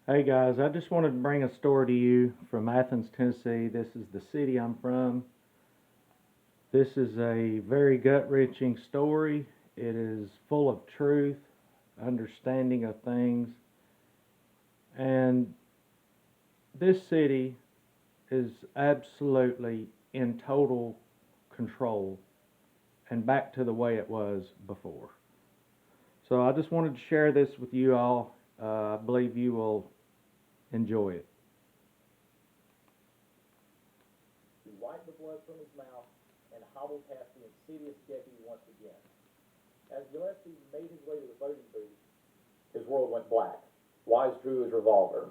Hey guys, I just wanted to bring a story to you from Athens, Tennessee. This is the city I'm from. This is a very gut-wrenching story. It is full of truth, understanding of things, and this city is absolutely in total control and back to the way it was before. So I just wanted to share this with you all. I believe you will enjoy it. He wiped the blood from his mouth and hobbled past the insidious deputy once again. As Gillespie made his way to the voting booth, his world went black. Wise drew his revolver.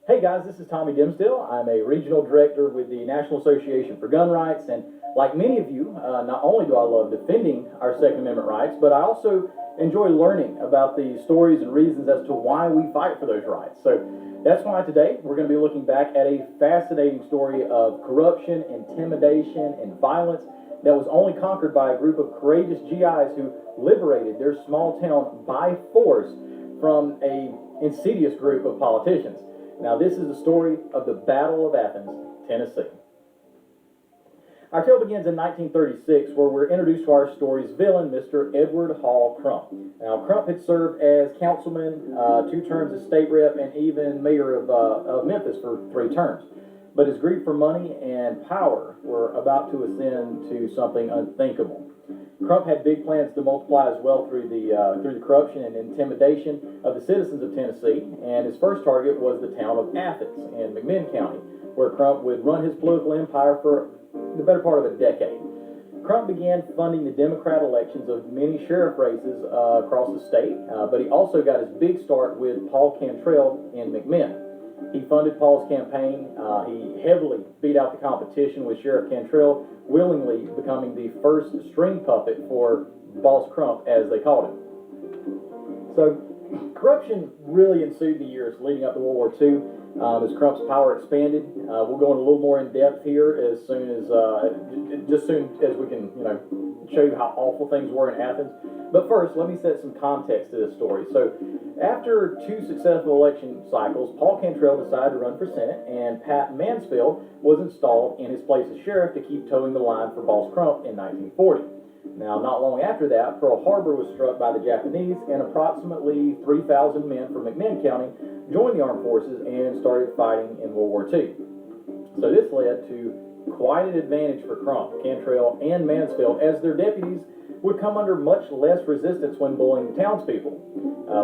Hey guys, this is Tommy Dimsdale. I'm a regional director with the National Association for Gun Rights, and like many of you, not only do I love defending our Second Amendment rights, but I also enjoy learning about the stories and reasons as to why we fight for those rights. So that's why today we're going to be looking back at a fascinating story of corruption, intimidation, and violence that was only conquered by a group of courageous GIs who liberated their small town by force from an insidious group of politicians. Now, this is the story of the Battle of Athens, Tennessee. Our tale begins in 1936, where we're introduced to our story's villain, Mr. Edward Hall Crump. Now, Crump had served as councilman, 2 terms as state rep, and even mayor of Memphis for 3 terms. But his greed for money and power were about to ascend to something unthinkable. Crump had big plans to multiply his wealth through the corruption and intimidation of the citizens of Tennessee, and his first target was the town of Athens in McMinn County, where Crump would run his political empire for the better part of a decade. Crump began funding the Democrat elections of many sheriff races across the state, but he also got his big start with Paul Cantrell in McMinn. He funded Paul's campaign. He heavily beat out the competition with Sheriff Cantrell, willingly becoming the first string puppet for Boss Crump, as they called him. So, corruption really ensued in the years leading up to World War II as Crump's power expanded. We'll go in a little more in depth here as soon as we can, show you how awful things were in Athens. But first, let me set some context to this story. So, after 2 successful election cycles, Paul Cantrell decided to run for Senate, and Pat Mansfield was installed in his place as sheriff to keep towing the line for Boss Crump in 1940. Now, not long after that, Pearl Harbor was struck by the Japanese, and approximately 3,000 men from McMinn County joined the armed forces and started fighting in World War II. So this led to quite an advantage for Crump, Cantrell, and Mansfield, as their deputies would come under much less resistance when bullying the townspeople.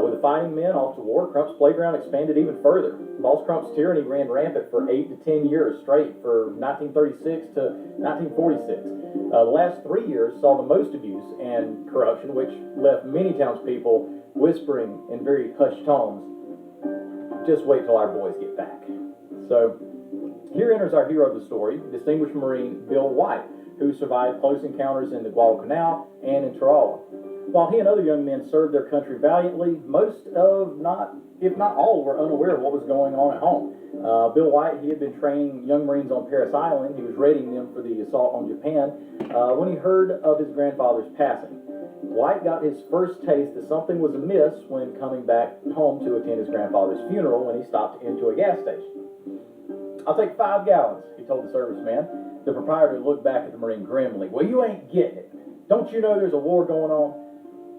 With the fighting men off to war, Crump's playground expanded even further. Boss Crump's tyranny ran rampant for 8 to 10 years straight, for 1936 to 1946. The last 3 years saw the most abuse and corruption, which left many townspeople whispering in very hushed tones, "Just wait till our boys get back." So, here enters our hero of the story, distinguished Marine Bill White, who survived close encounters in the Guadalcanal and in Tarawa. While he and other young men served their country valiantly, most of, not if not all, were unaware of what was going on at home. Bill White, he had been training young Marines on Parris Island. He was readying them for the assault on Japan when he heard of his grandfather's passing. White got his first taste that something was amiss when coming back home to attend his grandfather's funeral when he stopped into a gas station. "I'll take 5 gallons, he told the serviceman. The proprietor looked back at the Marine grimly. "Well, you ain't getting it. Don't you know there's a war going on?"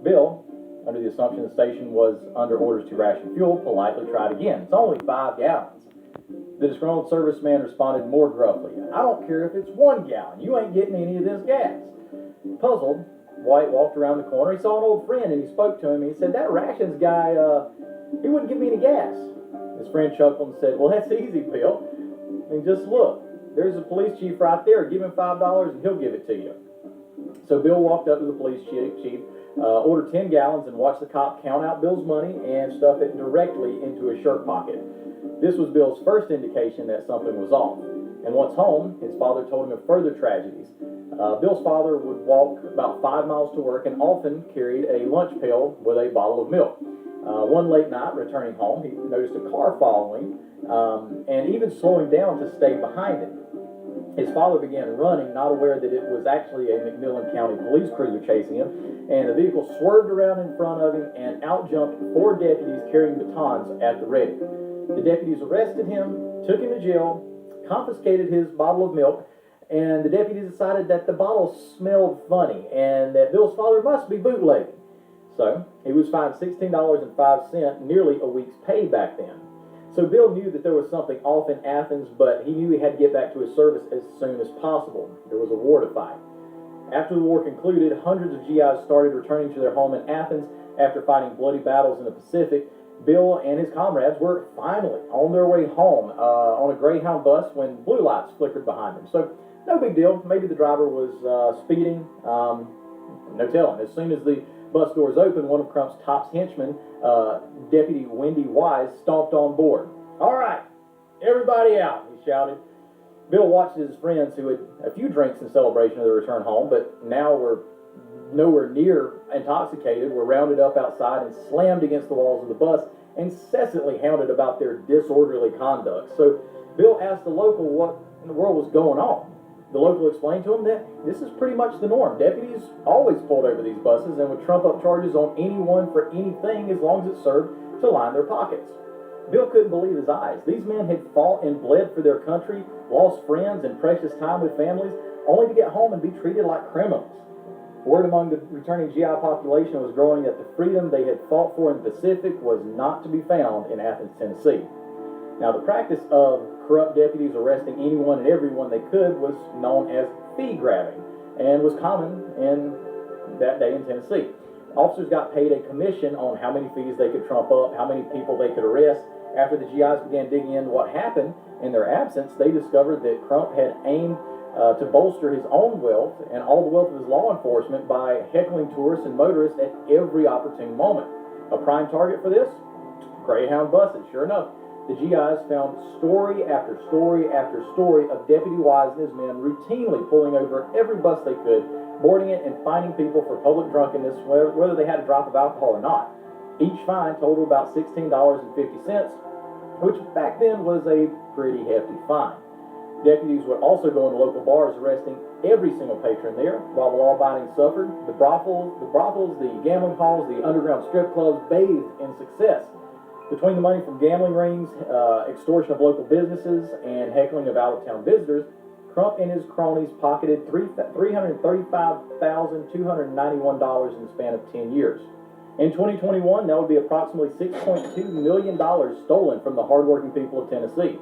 Bill, under the assumption the station was under orders to ration fuel, politely tried again. "It's only 5 gallons. The disgruntled serviceman responded more gruffly. "I don't care if it's 1 gallon. You ain't getting any of this gas." Puzzled, White walked around the corner. He saw an old friend and he spoke to him. He said, "That rations guy, he wouldn't give me any gas." His friend chuckled and said, "Well, that's easy, Bill. I mean, just look. There's a police chief right there. Give him $5 and he'll give it to you." So Bill walked up to the police chief, ordered 10 gallons, and watched the cop count out Bill's money and stuff it directly into his shirt pocket. This was Bill's first indication that something was off. And once home, his father told him of further tragedies. Bill's father would walk about 5 miles to work and often carried a lunch pail with a bottle of milk. One late night, returning home, he noticed a car following and even slowing down to stay behind him. His father began running, not aware that it was actually a McMillan County police cruiser chasing him, and the vehicle swerved around in front of him and out-jumped 4 deputies carrying batons at the ready. The deputies arrested him, took him to jail, confiscated his bottle of milk, and the deputies decided that the bottle smelled funny and that Bill's father must be bootlegging. So he was fined $16.05, nearly a week's pay back then. So Bill knew that there was something off in Athens, but he knew he had to get back to his service as soon as possible. There was a war to fight. After the war concluded, hundreds of GIs started returning to their home in Athens after fighting bloody battles in the Pacific. Bill and his comrades were finally on their way home on a Greyhound bus when blue lights flickered behind them. So no big deal. Maybe the driver was speeding. No telling. As soon as the bus doors opened, one of Crump's top henchmen, Deputy Wendy Wise, stomped on board. "All right, everybody out," he shouted. Bill watched his friends, who had a few drinks in celebration of their return home, but now were nowhere near intoxicated, were rounded up outside and slammed against the walls of the bus, incessantly hounded about their disorderly conduct. So Bill asked the local what in the world was going on. The local explained to him that this is pretty much the norm. Deputies always pulled over these buses and would trump up charges on anyone for anything as long as it served to line their pockets. Bill couldn't believe his eyes. These men had fought and bled for their country, lost friends and precious time with families, only to get home and be treated like criminals. Word among the returning GI population was growing that the freedom they had fought for in the Pacific was not to be found in Athens, Tennessee. Now, the practice of corrupt deputies arresting anyone and everyone they could was known as fee grabbing and was common in that day in Tennessee. Officers got paid a commission on how many fees they could trump up, how many people they could arrest. After the GIs began digging into what happened in their absence, they discovered that Crump had aimed to bolster his own wealth and all the wealth of his law enforcement by heckling tourists and motorists at every opportune moment. A prime target for this? Greyhound buses, sure enough. The GIs found story after story after story of Deputy Wise and his men routinely pulling over every bus they could, boarding it and fining people for public drunkenness, whether they had a drop of alcohol or not. Each fine totaled about $16.50, which back then was a pretty hefty fine. Deputies would also go into local bars, arresting every single patron there, while the law-abiding suffered. The brothels, the gambling halls, the underground strip clubs bathed in success. Between the money from gambling rings, extortion of local businesses, and heckling of out-of-town visitors, Crump and his cronies pocketed $335,291 in the span of 10 years. In 2021, that would be approximately $6.2 million stolen from the hardworking people of Tennessee.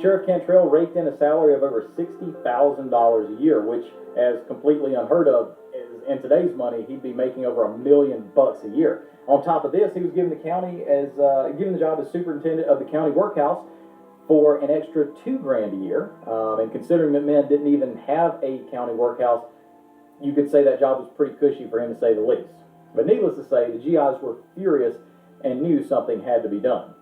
Sheriff Cantrell raked in a salary of over $60,000 a year, which, as completely unheard of in today's money, he'd be making over $1 million a year. On top of this, he was given the job as superintendent of the county workhouse for an extra $2,000 a year. And considering that men didn't even have a county workhouse, you could say that job was pretty cushy for him, to say the least. But needless to say, the GIs were furious and knew something had to be done.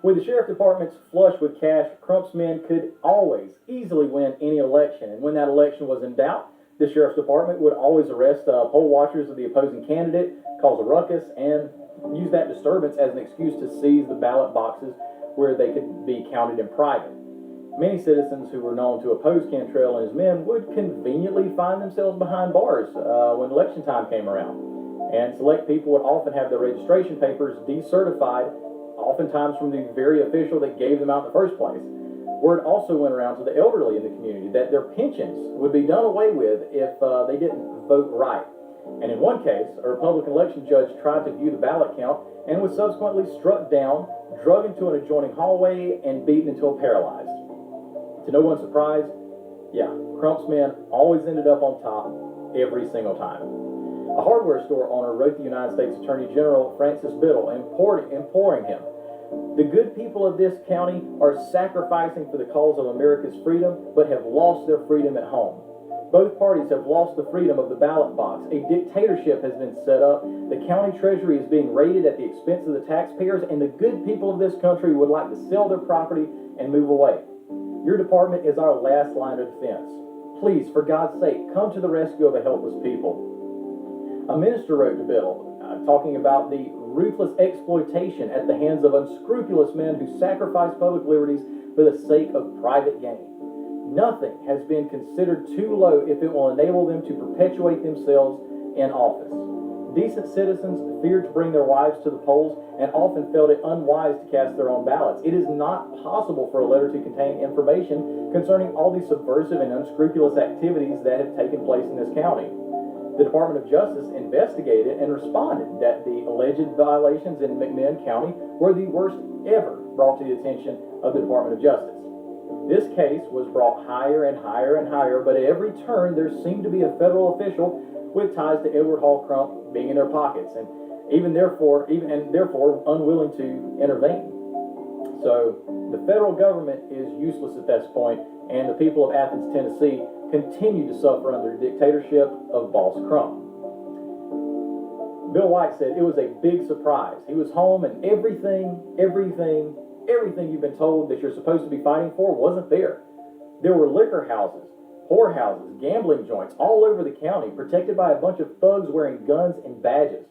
With the sheriff departments flush with cash, Crump's men could always easily win any election. And when that election was in doubt, the sheriff's department would always arrest poll watchers of the opposing candidate, cause a ruckus, and use that disturbance as an excuse to seize the ballot boxes where they could be counted in private. Many citizens who were known to oppose Cantrell and his men would conveniently find themselves behind bars when election time came around. And select people would often have their registration papers decertified, oftentimes from the very official that gave them out in the first place. Word also went around to the elderly in the community that their pensions would be done away with if they didn't vote right. And in one case, a Republican election judge tried to view the ballot count and was subsequently struck down, drug into an adjoining hallway, and beaten until paralyzed. To no one's surprise, Crump's men always ended up on top every single time. A hardware store owner wrote the United States Attorney General Francis Biddle, imploring him, "The good people of this county are sacrificing for the cause of America's freedom, but have lost their freedom at home. Both parties have lost the freedom of the ballot box. A dictatorship has been set up. The county treasury is being raided at the expense of the taxpayers, and the good people of this country would like to sell their property and move away. Your department is our last line of defense. Please, for God's sake, come to the rescue of a helpless people." A minister wrote to Biddle, talking about the ruthless exploitation at the hands of unscrupulous men who sacrifice public liberties for the sake of private gain. Nothing has been considered too low if it will enable them to perpetuate themselves in office. Decent citizens feared to bring their wives to the polls and often felt it unwise to cast their own ballots. It is not possible for a letter to contain information concerning all the subversive and unscrupulous activities that have taken place in this county. The Department of Justice investigated and responded that the alleged violations in McMinn County were the worst ever brought to the attention of the Department of Justice. This case was brought higher and higher and higher, but at every turn there seemed to be a federal official with ties to Edward Hall Crump being in their pockets, and therefore unwilling to intervene. So the federal government is useless at this point, and the people of Athens, Tennessee, continue to suffer under the dictatorship of Boss Crump. Bill White said it was a big surprise. He was home, and everything you've been told that you're supposed to be fighting for wasn't there. There were liquor houses, whorehouses, gambling joints all over the county, protected by a bunch of thugs wearing guns and badges.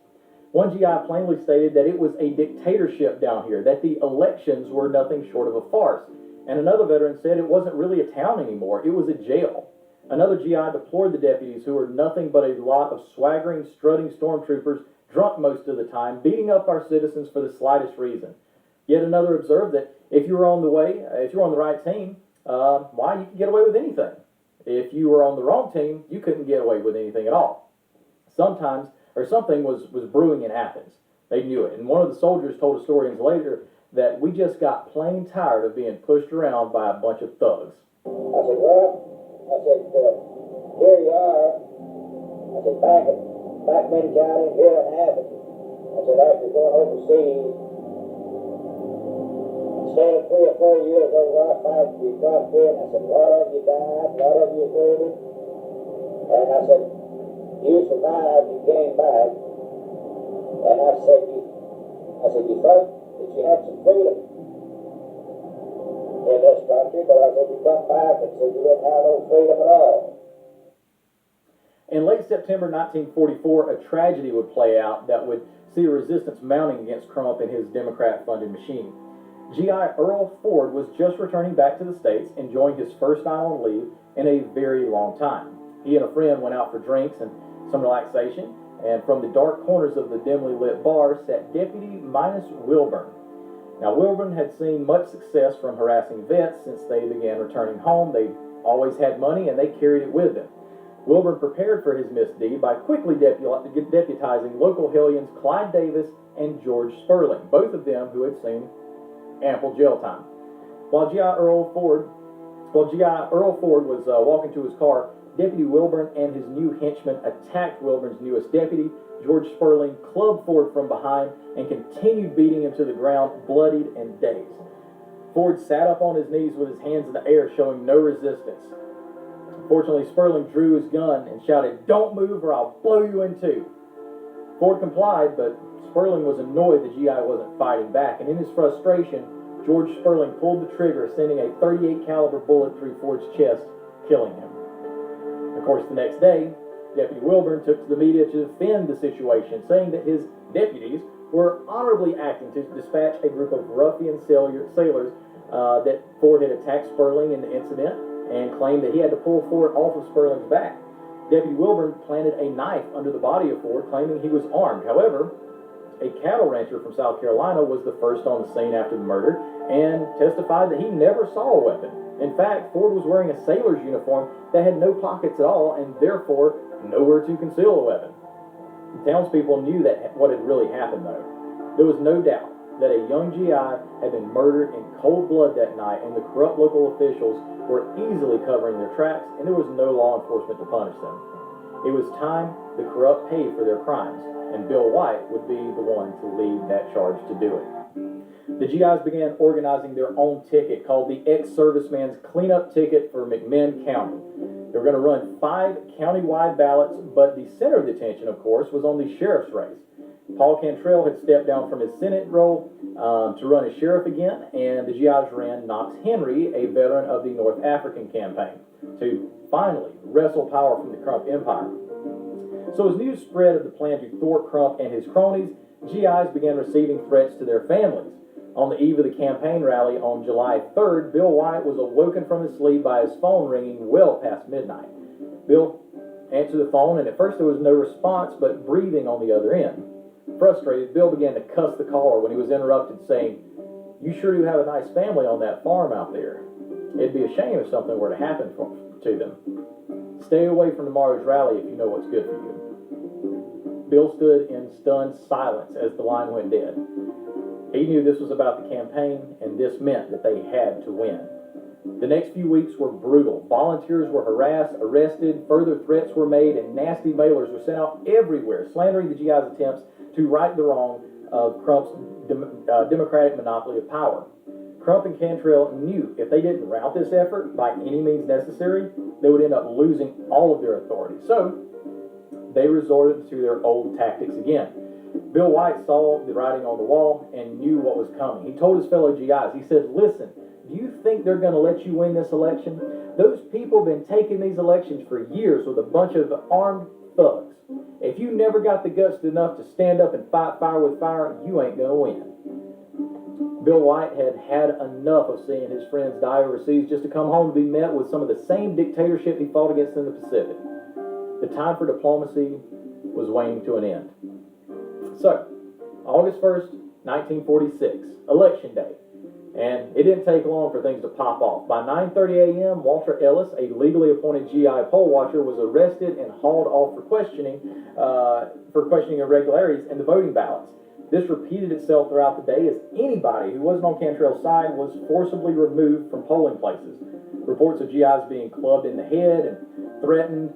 One GI plainly stated that it was a dictatorship down here, that the elections were nothing short of a farce. And another veteran said it wasn't really a town anymore, it was a jail. Another GI deplored the deputies, who were nothing but a lot of swaggering, strutting stormtroopers, drunk most of the time, beating up our citizens for the slightest reason. Yet another observed that if you were on the right team, you could get away with anything. If you were on the wrong team, you couldn't get away with anything at all. Something was brewing in Athens. They knew it. And one of the soldiers told historians later that we just got plain tired of being pushed around by a bunch of thugs. I said, here you are. I said, back in County, here in Athens. I said, after going overseas, staying 3 or 4 years over our fight to be prosperous, I said, a lot of you died, a lot of you wounded. And I said, you survived, you came back. And I said, you thought that you had some freedom in this country, but I said, you come back and said you didn't have no freedom at all. In late September 1944, a tragedy would play out that would see a resistance mounting against Crump and his Democrat-funded machine. GI Earl Ford was just returning back to the States, enjoying his first night on leave in a very long time. He and a friend went out for drinks and some relaxation, and from the dark corners of the dimly lit bar sat Deputy Minus Wilburn. Now, Wilburn had seen much success from harassing vets since they began returning home. They always had money, and they carried it with them. Wilburn prepared for his misdeed by quickly deputizing local hellions Clyde Davis and George Sperling, both of them who had seen ample jail time. While GI Earl Ford was walking to his car, Deputy Wilburn and his new henchman attacked Wilburn's newest deputy, George Sperling, clubbed Ford from behind and continued beating him to the ground, bloodied and dazed. Ford sat up on his knees with his hands in the air, showing no resistance. Fortunately, Sperling drew his gun and shouted, "Don't move or I'll blow you in two." Ford complied, but Sperling was annoyed the GI wasn't fighting back, and in his frustration, George Sperling pulled the trigger, sending a .38 caliber bullet through Ford's chest, killing him. Of course, the next day, Deputy Wilburn took to the media to defend the situation, saying that his deputies were honorably acting to dispatch a group of ruffian sailors that Ford had attacked Sperling in the incident, and claimed that he had to pull Ford off of Sperling's back. Deputy Wilburn planted a knife under the body of Ford, claiming he was armed. However, a cattle rancher from South Carolina was the first on the scene after the murder and testified that he never saw a weapon. In fact, Ford was wearing a sailor's uniform that had no pockets at all and therefore nowhere to conceal a weapon. The townspeople knew that what had really happened, though. There was no doubt that a young GI had been murdered in cold blood that night, and the corrupt local officials were easily covering their tracks, and there was no law enforcement to punish them. It was time the corrupt paid for their crimes, and Bill White would be the one to lead that charge to do it. The GIs began organizing their own ticket called the Ex-Serviceman's Cleanup Ticket for McMinn County. They were going to run 5 county-wide ballots, but the center of the attention, of course, was on the sheriff's race. Paul Cantrell had stepped down from his Senate role to run as sheriff again, and the GIs ran Knox Henry, a veteran of the North African campaign, to finally wrestle power from the Crump Empire. So as news spread of the plan to thwart Crump and his cronies, GIs began receiving threats to their families. On the eve of the campaign rally on July 3rd, Bill White was awoken from his sleep by his phone ringing well past midnight. Bill answered the phone, and at first there was no response but breathing on the other end. Frustrated, Bill began to cuss the caller when he was interrupted, saying, "You sure do have a nice family on that farm out there. It'd be a shame if something were to happen to them. Stay away from tomorrow's rally if you know what's good for you." Bill stood in stunned silence as the line went dead. He knew this was about the campaign, and this meant that they had to win. The next few weeks were brutal. Volunteers were harassed, arrested, further threats were made, and nasty mailers were sent out everywhere, slandering the GI's attempts to right the wrong of Crump's democratic monopoly of power. Crump and Cantrell knew if they didn't rout this effort by any means necessary, they would end up losing all of their authority. So, they resorted to their old tactics again. Bill White saw the writing on the wall and knew what was coming. He told his fellow GIs, he said, "Listen, do you think they're going to let you win this election? Those people have been taking these elections for years with a bunch of armed thugs. If you never got the guts enough to stand up and fight fire with fire, you ain't going to win." Bill White had had enough of seeing his friends die overseas just to come home to be met with some of the same dictatorship he fought against in the Pacific. The time for diplomacy was waning to an end. So, August 1st, 1946, Election Day. And it didn't take long for things to pop off. By 9:30 a.m., Walter Ellis, a legally appointed GI poll watcher, was arrested and hauled off for questioning irregularities in the voting ballots. This repeated itself throughout the day as anybody who wasn't on Cantrell's side was forcibly removed from polling places. Reports of GIs being clubbed in the head and threatened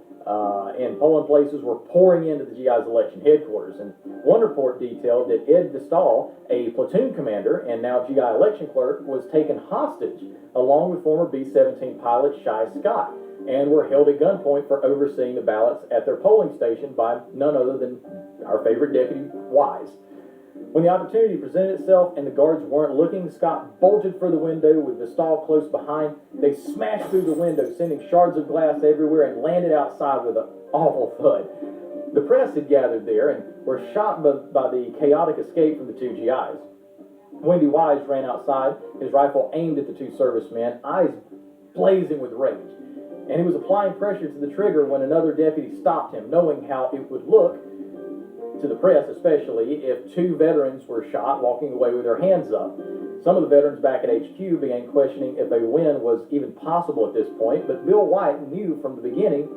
in polling places were pouring into the GI's election headquarters. And one report detailed that Ed DeStahl, a platoon commander and now GI election clerk, was taken hostage along with former B-17 pilot Shai Scott and were held at gunpoint for overseeing the ballots at their polling station by none other than our favorite Deputy Wise. When the opportunity presented itself and the guards weren't looking, Scott bolted for the window with the stall close behind. They smashed through the window, sending shards of glass everywhere, and landed outside with an awful thud. The press had gathered there and were shocked by the chaotic escape from the two GIs. Wendy Wise ran outside, his rifle aimed at the two servicemen, eyes blazing with rage. And he was applying pressure to the trigger when another deputy stopped him, knowing how it would look to the press, especially if two veterans were shot walking away with their hands up. Some of the veterans back at HQ began questioning if a win was even possible at this point, but Bill White knew from the beginning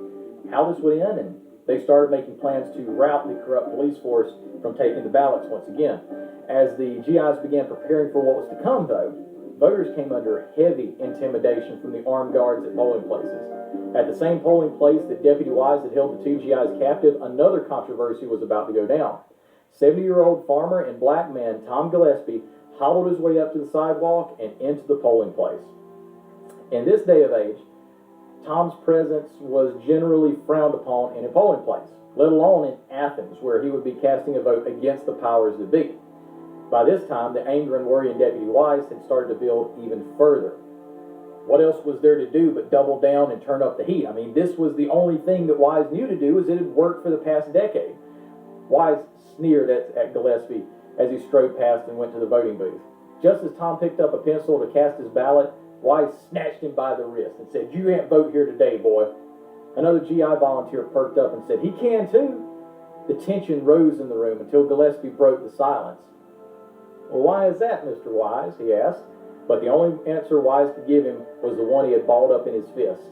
how this would end, and they started making plans to rout the corrupt police force from taking the ballots once again. As the GIs began preparing for what was to come, though, voters came under heavy intimidation from the armed guards at polling places. At the same polling place that Deputy Wise had held the two GIs captive, another controversy was about to go down. 70-year-old farmer and black man Tom Gillespie hobbled his way up to the sidewalk and into the polling place. In this day of age, Tom's presence was generally frowned upon in a polling place, let alone in Athens, where he would be casting a vote against the powers that be. By this time, the anger and worry in Deputy Wise had started to build even further. What else was there to do but double down and turn up the heat? I mean, this was the only thing that Wise knew to do, as it had worked for the past decade. Wise sneered at Gillespie as he strode past and went to the voting booth. Just as Tom picked up a pencil to cast his ballot, Wise snatched him by the wrist and said, "You can't vote here today, boy." Another GI volunteer perked up and said, "He can too." The tension rose in the room until Gillespie broke the silence. "Well, why is that, Mr. Wise?" he asked. But the only answer Wise could give him was the one he had balled up in his fist.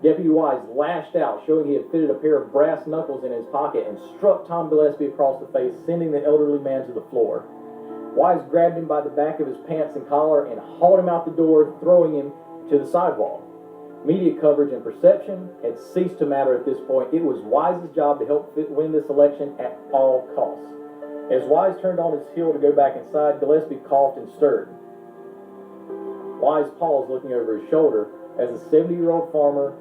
Deputy Wise lashed out, showing he had fitted a pair of brass knuckles in his pocket, and struck Tom Gillespie across the face, sending the elderly man to the floor. Wise grabbed him by the back of his pants and collar and hauled him out the door, throwing him to the sidewalk. Media coverage and perception had ceased to matter at this point. It was Wise's job to help win this election at all costs. As Wise turned on his heel to go back inside, Gillespie coughed and stirred. Wise paused, looking over his shoulder, as the 70-year-old farmer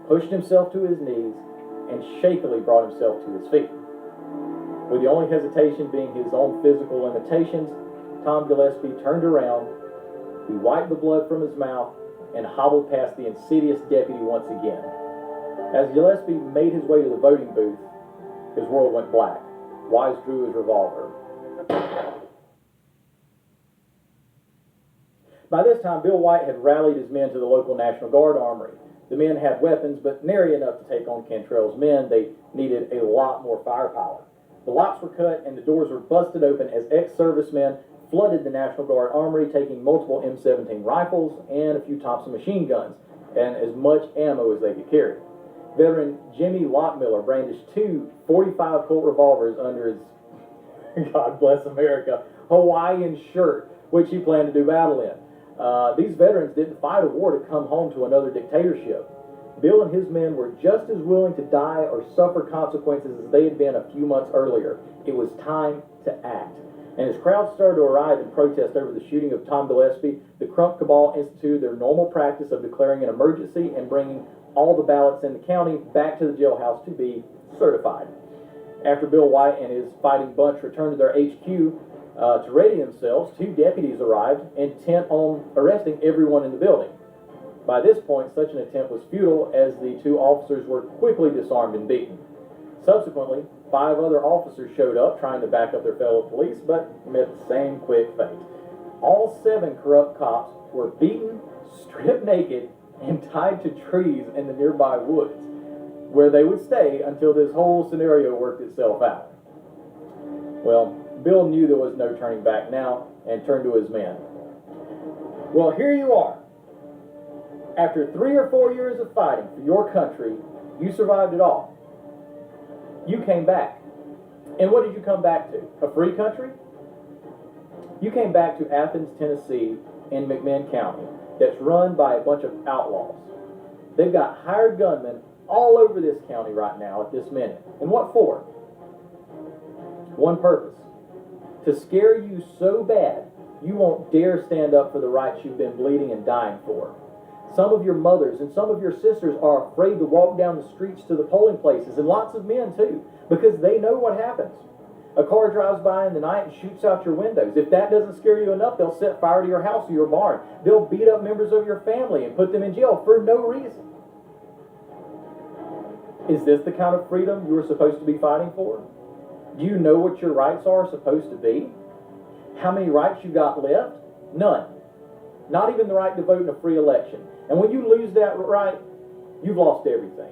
pushed himself to his knees and shakily brought himself to his feet. With the only hesitation being his own physical limitations, Tom Gillespie turned around, he wiped the blood from his mouth, and hobbled past the insidious deputy once again. As Gillespie made his way to the voting booth, his world went black. Wise drew his revolver. By this time, Bill White had rallied his men to the local National Guard armory. The men had weapons, but nary enough to take on Cantrell's men. They needed a lot more firepower. The locks were cut and the doors were busted open as ex-servicemen flooded the National Guard armory, taking multiple M17 rifles and a few Thompson machine guns, and as much ammo as they could carry. Veteran Jimmy Lockmiller brandished two 45 Colt revolvers under his, God bless America, Hawaiian shirt, which he planned to do battle in. These veterans didn't fight a war to come home to another dictatorship. Bill and his men were just as willing to die or suffer consequences as they had been a few months earlier. It was time to act. And as crowds started to arrive in protest over the shooting of Tom Gillespie, the Crump Cabal instituted their normal practice of declaring an emergency and bringing all the ballots in the county back to the jailhouse to be certified. After Bill White and his fighting bunch returned to their HQ to ready themselves, two deputies arrived, intent on arresting everyone in the building. By this point, such an attempt was futile as the two officers were quickly disarmed and beaten. Subsequently, 5 other officers showed up trying to back up their fellow police, but met the same quick fate. All 7 corrupt cops were beaten, stripped naked, and tied to trees in the nearby woods, where they would stay until this whole scenario worked itself out. Well, Bill knew there was no turning back now and turned to his men. Well, here you are. After 3 or 4 years of fighting for your country, you survived it all. You came back. And what did you come back to? A free country? You came back to Athens, Tennessee in McMinn County that's run by a bunch of outlaws. They've got hired gunmen all over this county right now at this minute. And what for? One purpose. To scare you so bad, you won't dare stand up for the rights you've been bleeding and dying for. Some of your mothers and some of your sisters are afraid to walk down the streets to the polling places, and lots of men too, because they know what happens. A car drives by in the night and shoots out your windows. If that doesn't scare you enough, they'll set fire to your house or your barn. They'll beat up members of your family and put them in jail for no reason. Is this the kind of freedom you were supposed to be fighting for? Do you know what your rights are supposed to be? How many rights you got left? None. Not even the right to vote in a free election. And when you lose that right, you've lost everything.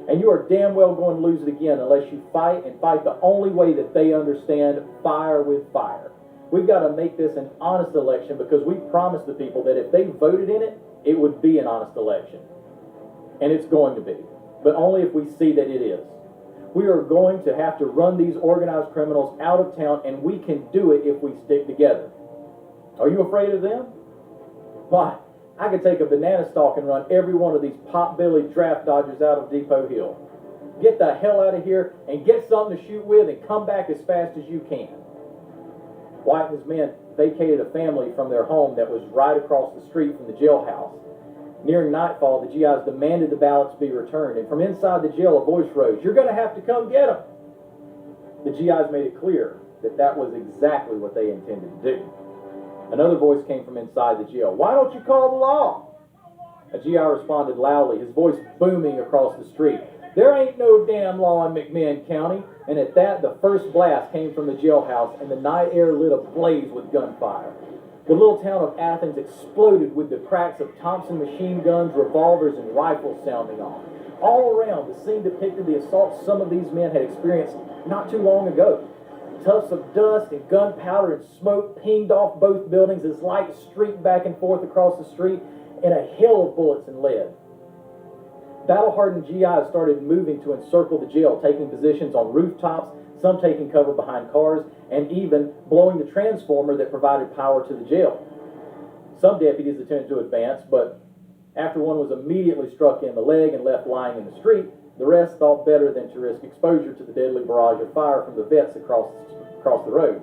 And you are damn well going to lose it again unless you fight, and fight the only way that they understand, fire with fire. We've got to make this an honest election because we promised the people that if they voted in it, it would be an honest election. And it's going to be. But only if we see that it is. We are going to have to run these organized criminals out of town, and we can do it if we stick together. Are you afraid of them? Why, I could take a banana stalk and run every one of these pot-bellied draft dodgers out of Depot Hill. Get the hell out of here and get something to shoot with and come back as fast as you can. White and his men vacated a family from their home that was right across the street from the jailhouse. Nearing nightfall, the GIs demanded the ballots be returned, and from inside the jail a voice rose, "You're going to have to come get them." The GIs made it clear that that was exactly what they intended to do. Another voice came from inside the jail. "Why don't you call the law?" A GI responded loudly, his voice booming across the street. "There ain't no damn law in McMinn County." And at that, the first blast came from the jailhouse, and the night air lit ablaze with gunfire. The little town of Athens exploded with the cracks of Thompson machine guns, revolvers, and rifles sounding off. All around, the scene depicted the assaults some of these men had experienced not too long ago. Tufts of dust and gunpowder and smoke pinged off both buildings as lights streaked back and forth across the street in a hail of bullets and lead. Battle-hardened GIs started moving to encircle the jail, taking positions on rooftops, some taking cover behind cars, and even blowing the transformer that provided power to the jail. Some deputies attempted to advance, but after one was immediately struck in the leg and left lying in the street, the rest thought better than to risk exposure to the deadly barrage of fire from the vets across the road.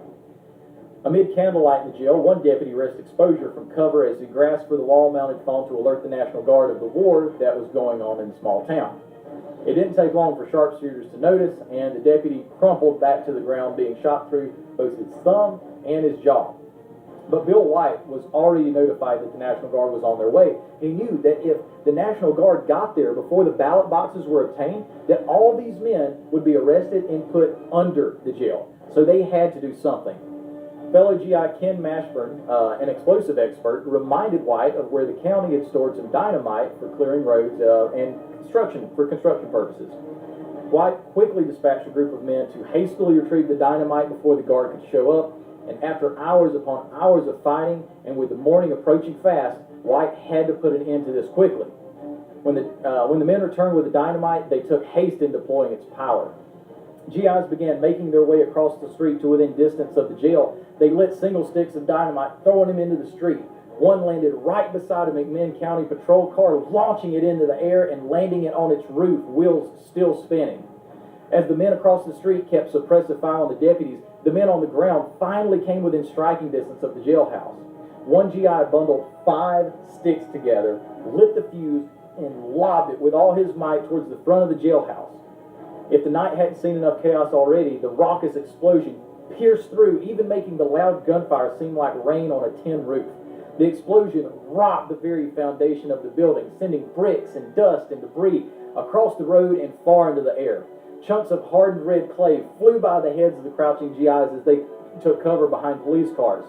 Amid candlelight in the jail, one deputy risked exposure from cover as he grasped for the wall-mounted phone to alert the National Guard of the war that was going on in the small town. It didn't take long for sharpshooters to notice, and the deputy crumpled back to the ground, being shot through both his thumb and his jaw. But Bill White was already notified that the National Guard was on their way. He knew that if the National Guard got there before the ballot boxes were obtained, that all these men would be arrested and put under the jail. So they had to do something. Fellow GI Ken Mashburn, an explosive expert, reminded White of where the county had stored some dynamite for clearing roads and for construction purposes. White quickly dispatched a group of men to hastily retrieve the dynamite before the guard could show up, and after hours upon hours of fighting, and with the morning approaching fast, White had to put an end to this quickly. When the men returned with the dynamite, they took haste in deploying its power. GIs began making their way across the street to within distance of the jail. They lit single sticks of dynamite, throwing them into the street. One landed right beside a McMinn County patrol car, launching it into the air and landing it on its roof, wheels still spinning. As the men across the street kept suppressive fire on the deputies, the men on the ground finally came within striking distance of the jailhouse. One GI bundled 5 sticks together, lit the fuse, and lobbed it with all his might towards the front of the jailhouse. If the night hadn't seen enough chaos already, the raucous explosion pierced through, even making the loud gunfire seem like rain on a tin roof. The explosion rocked the very foundation of the building, sending bricks and dust and debris across the road and far into the air. Chunks of hardened red clay flew by the heads of the crouching GIs as they took cover behind police cars.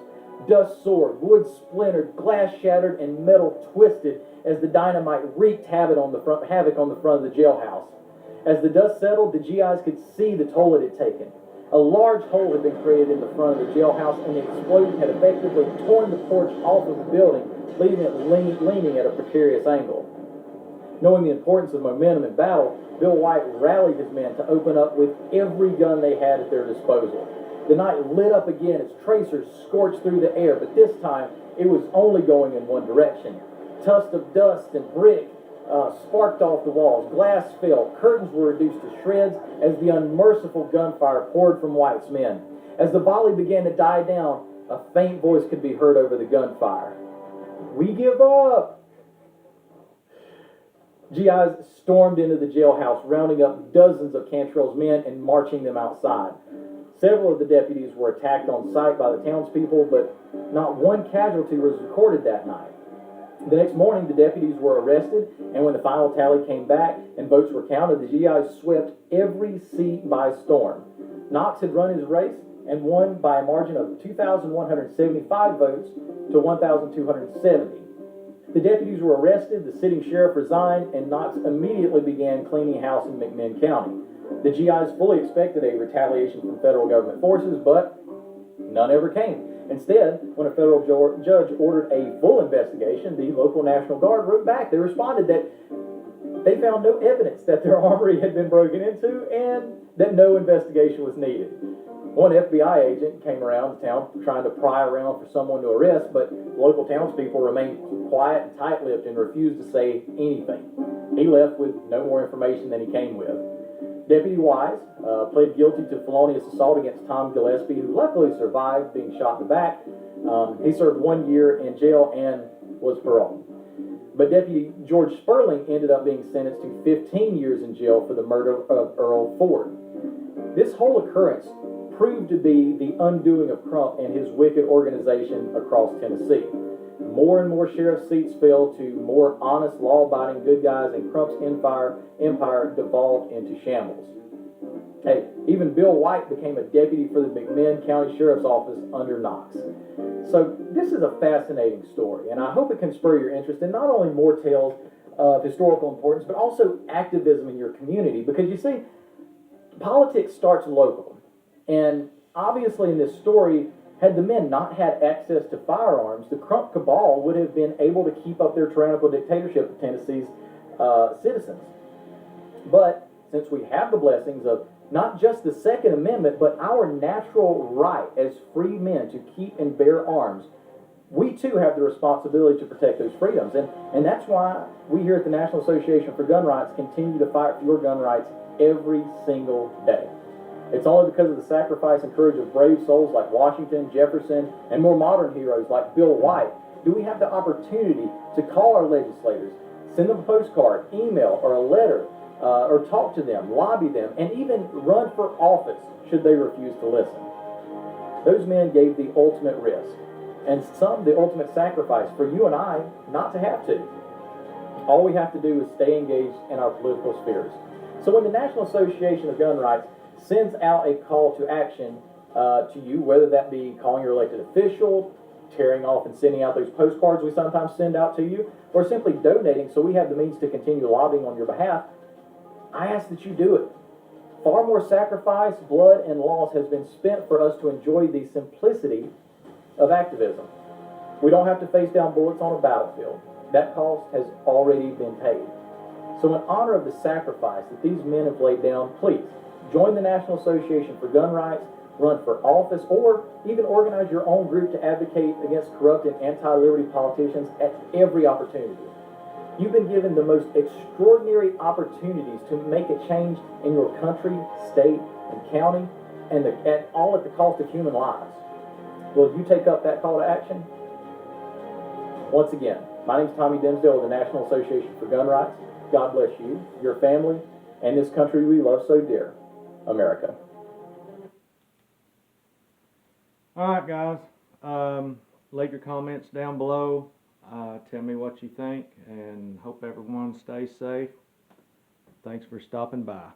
Dust soared, wood splintered, glass shattered, and metal twisted as the dynamite wreaked havoc on the front of the jailhouse. As the dust settled, the GIs could see the toll it had taken. A large hole had been created in the front of the jailhouse, and the explosion had effectively torn the porch off of the building, leaving it leaning at a precarious angle. Knowing the importance of momentum in battle, Bill White rallied his men to open up with every gun they had at their disposal. The night lit up again as tracers scorched through the air, but this time it was only going in one direction. Tufts of dust and brick sparked off the walls. Glass fell. Curtains were reduced to shreds as the unmerciful gunfire poured from White's men. As the volley began to die down, a faint voice could be heard over the gunfire. "We give up!" GIs stormed into the jailhouse, rounding up dozens of Cantrell's men and marching them outside. Several of the deputies were attacked on sight by the townspeople, but not one casualty was recorded that night. The next morning, the deputies were arrested, and when the final tally came back and votes were counted, the GIs swept every seat by storm. Knox had run his race and won by a margin of 2,175 votes to 1,270. The deputies were arrested, the sitting sheriff resigned, and Knox immediately began cleaning house in McMinn County. The GIs fully expected a retaliation from federal government forces, but none ever came. Instead, when a federal judge ordered a full investigation, the local National Guard wrote back. They responded that they found no evidence that their armory had been broken into and that no investigation was needed. One FBI agent came around town trying to pry around for someone to arrest, but local townspeople remained quiet and tight-lipped and refused to say anything. He left with no more information than he came with. Deputy Wise pled guilty to felonious assault against Tom Gillespie, who luckily survived being shot in the back. He served 1 year in jail and was paroled. But Deputy George Sperling ended up being sentenced to 15 years in jail for the murder of Earl Ford. This whole occurrence proved to be the undoing of Crump and his wicked organization across Tennessee. More and more sheriff seats fell to more honest, law-abiding good guys, and Crump's empire devolved into shambles. Hey, even Bill White became a deputy for the McMinn County Sheriff's Office under Knox. So this is a fascinating story, and I hope it can spur your interest in not only more tales of historical importance, but also activism in your community. Because you see, politics starts local. And obviously in this story, had the men not had access to firearms, the Crump cabal would have been able to keep up their tyrannical dictatorship of Tennessee's citizens. But since we have the blessings of not just the Second Amendment, but our natural right as free men to keep and bear arms, we too have the responsibility to protect those freedoms. And that's why we here at the National Association for Gun Rights continue to fight for your gun rights every single day. It's only because of the sacrifice and courage of brave souls like Washington, Jefferson, and more modern heroes like Bill White do we have the opportunity to call our legislators, send them a postcard, email, or a letter, or talk to them, lobby them, and even run for office should they refuse to listen. Those men gave the ultimate risk, and some the ultimate sacrifice for you and I not to have to. All we have to do is stay engaged in our political spheres. So when the National Association of Gun Rights sends out a call to action, to you, whether that be calling your elected official, tearing off and sending out those postcards we sometimes send out to you, or simply donating so we have the means to continue lobbying on your behalf, I ask that you do it. Far more sacrifice, blood, and loss has been spent for us to enjoy the simplicity of activism. We don't have to face down bullets on a battlefield. That cost has already been paid. So in honor of the sacrifice that these men have laid down, please join the National Association for Gun Rights, run for office, or even organize your own group to advocate against corrupt and anti-liberty politicians at every opportunity. You've been given the most extraordinary opportunities to make a change in your country, state, and county, and all at the cost of human lives. Will you take up that call to action? Once again, my name is Tommy Dimsdale with the National Association for Gun Rights. God bless you, your family, and this country we love so dear, America. All right, guys. Leave your comments down below. Tell me what you think, and hope everyone stays safe. Thanks for stopping by.